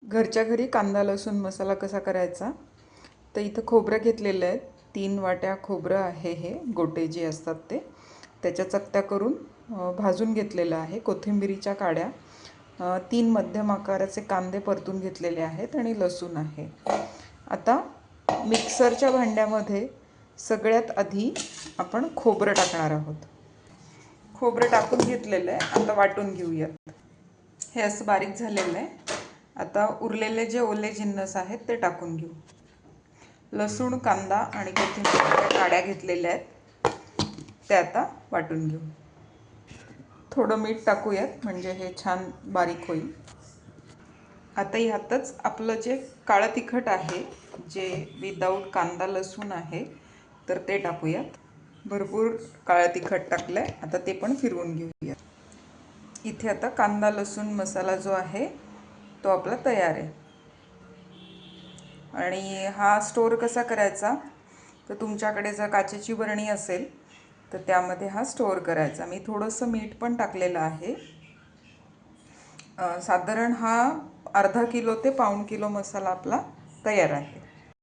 घरच्या घरी कांदा लसूण मसाला कसा करायचा? तर इथं खोबरं घेतलेलं आहे. 3 वाट्या खोबरं आहे. हे गोटे जे असतात ते त्याच्या चकत्या करून भाजून घेतलेलं आहे. कोथिंबिरीच्या काड्या, 3 मध्यम आकाराचे कांदे परतून घेतलेले आहेत आणि लसूण आहे. आता मिक्सरच्या भांड्यामध्ये सगळ्यात आधी आपण खोबरं टाकणार आहोत. खोबरं टाकून घेतलेलं आहे. आता वाटून घेऊयात. हे असं बारीक झालेलं आहे. आता उरलेले जे ओले जिन्नस आहेत ते टाकून घेऊ. लसूण, कांदा आणि कोथिंबीरच्या काड्या घेतलेल्या आहेत ते आता वाटून घेऊ. थोडं मीठ टाकूयात म्हणजे हे छान बारीक होईल. आता ह्यातच आपलं जे काळं तिखट आहे, जे विदाऊट कांदा लसूण आहे, तर ते टाकूयात. भरपूर काळं तिखट टाकलं आहे. आता ते पण फिरवून घेऊया. इथे आता कांदा लसूण मसाला जो आहे तो आपला तयार आहे. आणि हा स्टोअर कसा करायचा? तर तुमच्याकडे जर काचेची बरणी असेल तर त्यामध्ये हा स्टोअर करायचा. मी थोडंसं मीठ पण टाकलेलं आहे. साधारण हा अर्धा किलो ते पाऊण किलो मसाला आपला तयार आहे.